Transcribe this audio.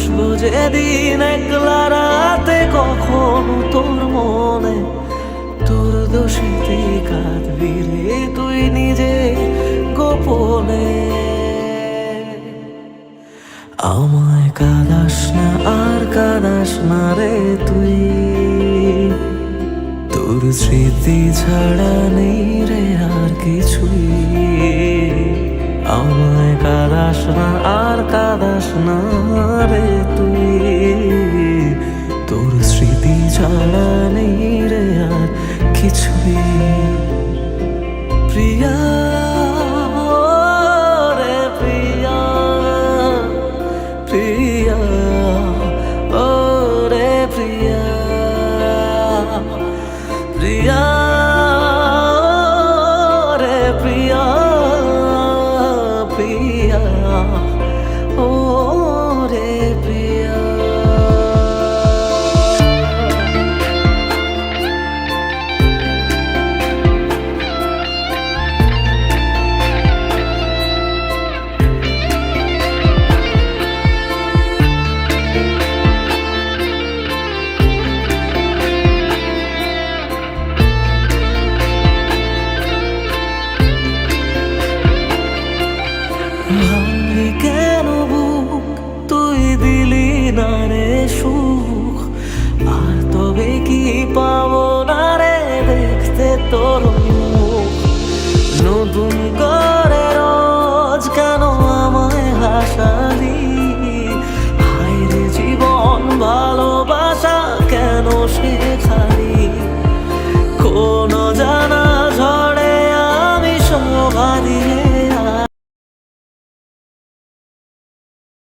আসবো যেদিন একলা রাতে, কখনো তোর মনে তোর দোষেতে কাঁদবি রে তুই নিজে গোপনে। আমায় কাঁদাস না আর কাঁদাস না রে তুই, তোর স্মৃতি ছাড়া নেই রে আর কিছুই। আমায় কাঁদাস না আর কাঁদাস না রে তুই, তোর স্মৃতি ছাড়া নেই রে আর কিছুই। প্রিয়া রে প্রিয়া, প্রিয়া ও রে প্রিয়া, প্রিয়া রে প্রিয়া, প্রিয়া ও রে প্রিয়া। ভাঙলি কেন বুক, তুই দিলি না রে সুখ, আর তবে কি পাবো না রে দেখতে তোর